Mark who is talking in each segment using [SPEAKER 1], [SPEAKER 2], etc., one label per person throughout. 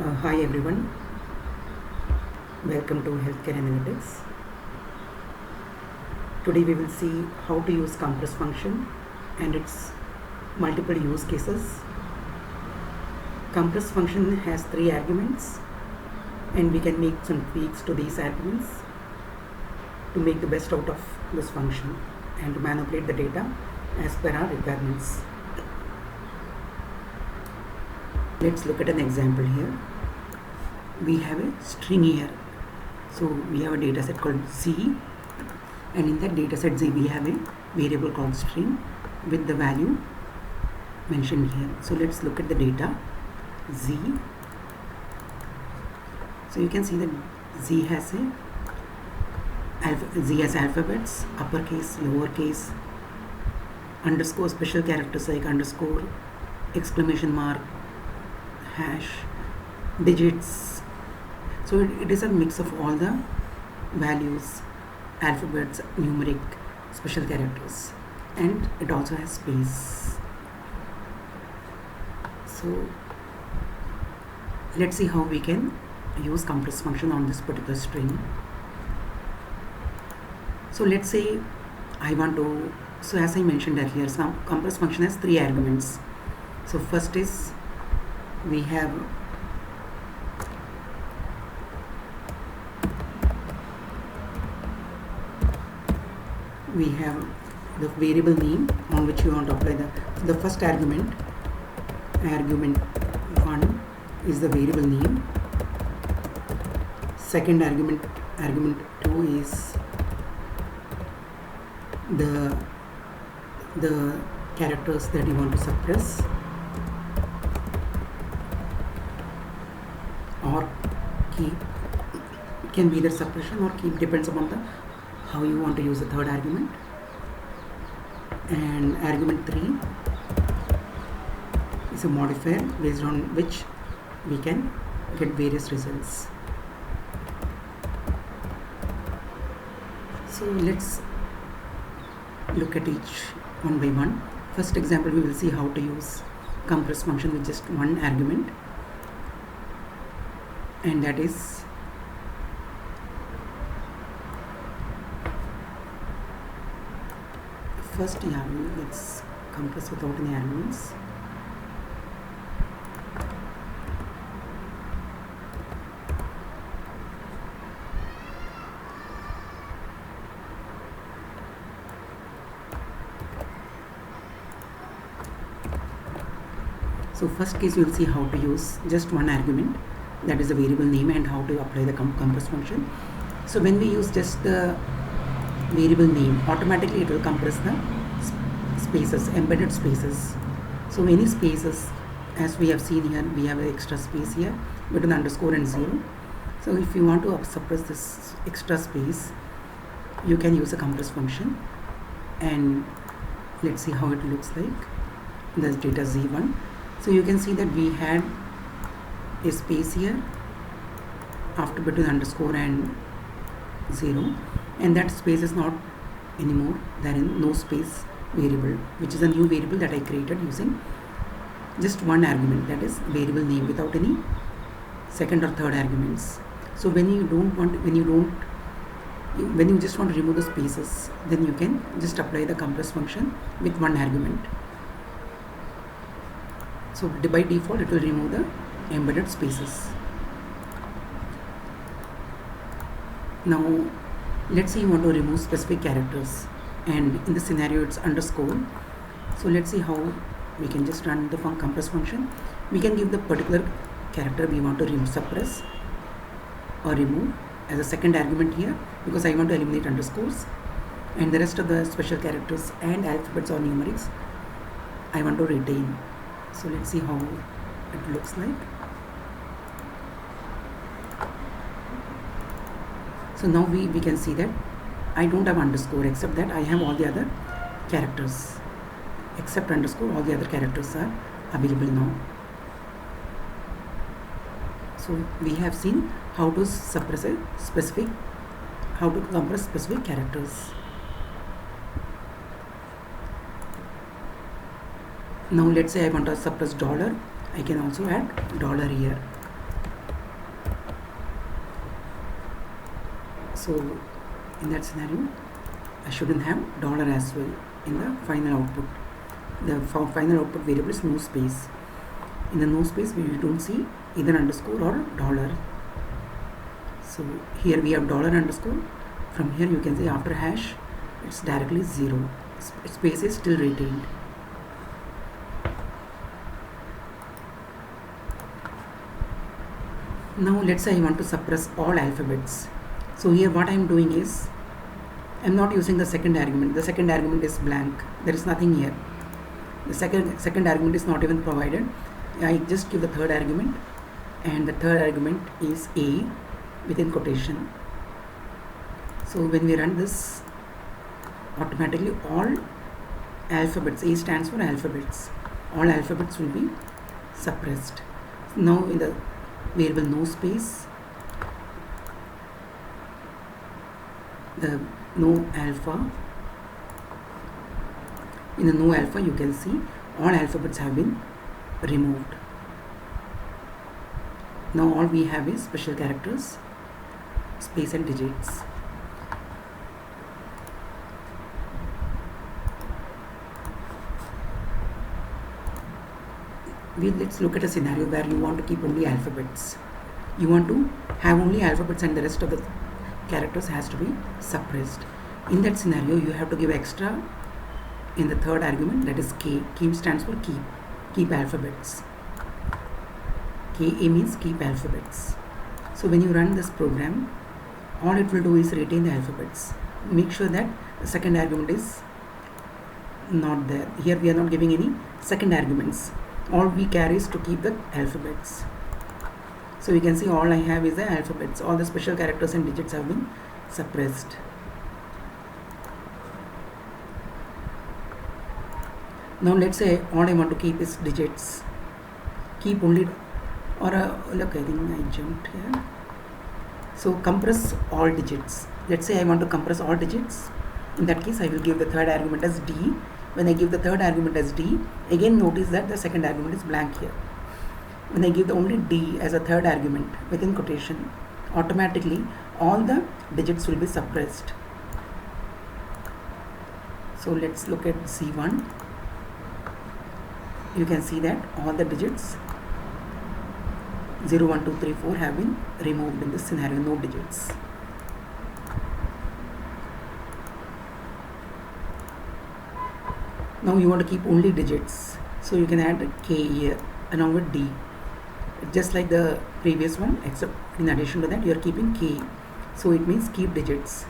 [SPEAKER 1] Hi everyone, welcome to Healthcare Analytics. Today we will see how to use compress function and its multiple use cases. Compress function has 3 arguments and we can make some tweaks to these arguments to make the best out of this function and to manipulate the data as per our requirements. Let's look at an example here. We have a string here. So we have a data set called Z, and in that data set Z we have a variable called string with the value mentioned here. So let's look at the data Z. So you can see that Z has alphabets, uppercase, lowercase, underscore, special characters like underscore, exclamation mark, hash, digits. So it is a mix of all the values, alphabets, numeric, special characters, and it also has space. So let's see how we can use compress function on this particular string. So let's say I want to, so as I mentioned earlier, some compress function has 3 arguments. So first is we have the variable name on which you want to apply the first argument 1 is the variable name. Second argument 2 is the characters that you want to suppress or keep. It can be either suppression or keep, depends upon how you want to use the third argument. And argument 3 is a modifier based on which we can get various results. So let's look at each one by one. First example, we will see how to use compress function with just one argument, and that is first, let's compress without any arguments. So first case, you will see how to use just one argument, that is the variable name, and how to apply the compress function. So when we use just the variable name, automatically it will compress the spaces, embedded spaces. So any spaces, as we have seen here, we have an extra space here between underscore and 0. So if you want to suppress this extra space, you can use a compress function, and let's see how it looks like in the data Z1. So you can see that we had a space here after between underscore and 0, and that space is not anymore. There is no space variable, which is a new variable that I created using just one argument, that is variable name, without any second or third arguments. So when you just want to remove the spaces, then you can just apply the compress function with one argument. So by default it will remove the embedded spaces. Now let's say you want to remove specific characters, and in this scenario it's underscore. So let's see how we can just run the compress function. We can give the particular character we want to suppress or remove as a second argument here, because I want to eliminate underscores, and the rest of the special characters and alphabets or numerics I want to retain. So let's see how it looks like. So now we can see that I don't have underscore, except that I have all the other characters. Except underscore, all the other characters are available now. So we have seen how to suppress how to compress specific characters. Now let's say I want to suppress dollar. I can also add dollar here. So in that scenario I shouldn't have dollar as well in the final output. The final output variable is no space. In the no space we don't see either underscore or dollar. So here we have dollar underscore. From here you can see after hash it's directly 0. Space is still retained. Now let's say I want to suppress all alphabets. So here what I am doing is I am not using the second argument. The second argument is blank. There is nothing here. The second argument is not even provided. I just give the third argument, and the third argument is A within quotation. So when we run this, automatically all alphabets, A stands for alphabets, all alphabets will be suppressed. Now in the variable no space, the no alpha, in the no alpha you can see all alphabets have been removed. Now all we have is special characters, space and digits. Let's look at a scenario where you want to keep only alphabets. You want to have only alphabets and the rest of the characters has to be suppressed. In that scenario you have to give extra in the third argument, that is K. K stands for keep alphabets. KA means keep alphabets. So when you run this program, all it will do is retain the alphabets. Make sure that the second argument is not there. Here we are not giving any second arguments. All we care is to keep the alphabets. So you can see all I have is the alphabets. All the special characters and digits have been suppressed. Now let's say all I want to keep is digits. Keep only, or look, I think I jumped here. So compress all digits. Let's say I want to compress all digits. In that case I will give the third argument as D. When I give the third argument as D, again notice that the second argument is blank here. When I give the only D as a third argument within quotation, automatically all the digits will be suppressed. So let's look at C1. You can see that all the digits 0, 1, 2, 3, 4 have been removed in this scenario, no digits. Now you want to keep only digits, so you can add K here along with D, just like the previous one, except in addition to that you are keeping K. So it means keep digits.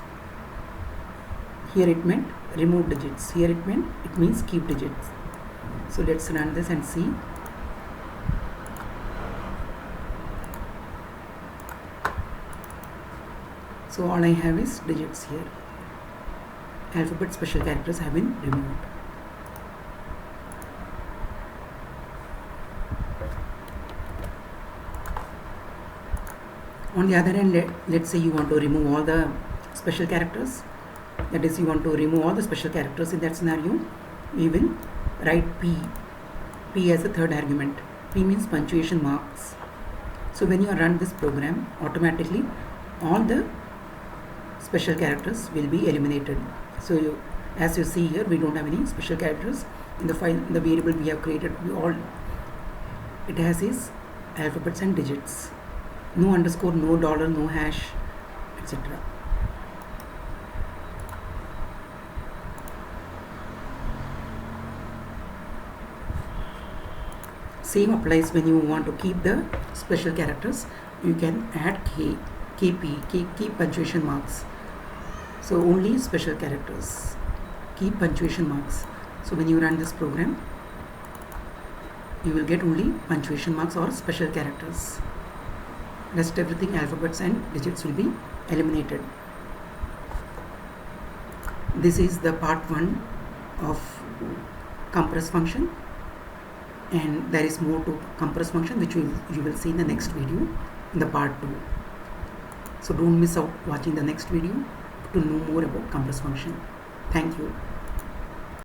[SPEAKER 1] Here it meant remove digits. Here it means keep digits. So let's run this and see. So all I have is digits here. Alphabet special characters have been removed. On the other hand, let's say you want to remove all the special characters. That is, you want to remove all the special characters. In that scenario, we will write P as a third argument. P means punctuation marks. So when you run this program, automatically all the special characters will be eliminated. So as you see here, we don't have any special characters in the file. The variable we have created, it has is alphabets and digits. No underscore, no dollar, no hash, etc. Same applies when you want to keep the special characters. You can add keep punctuation marks. So only special characters, keep punctuation marks. So when you run this program, you will get only punctuation marks or special characters. Rest everything, alphabets and digits, will be eliminated. This is the part 1 of compress function, and there is more to compress function which you will see in the next video, in the part 2. So don't miss out watching the next video to know more about compress function. Thank you.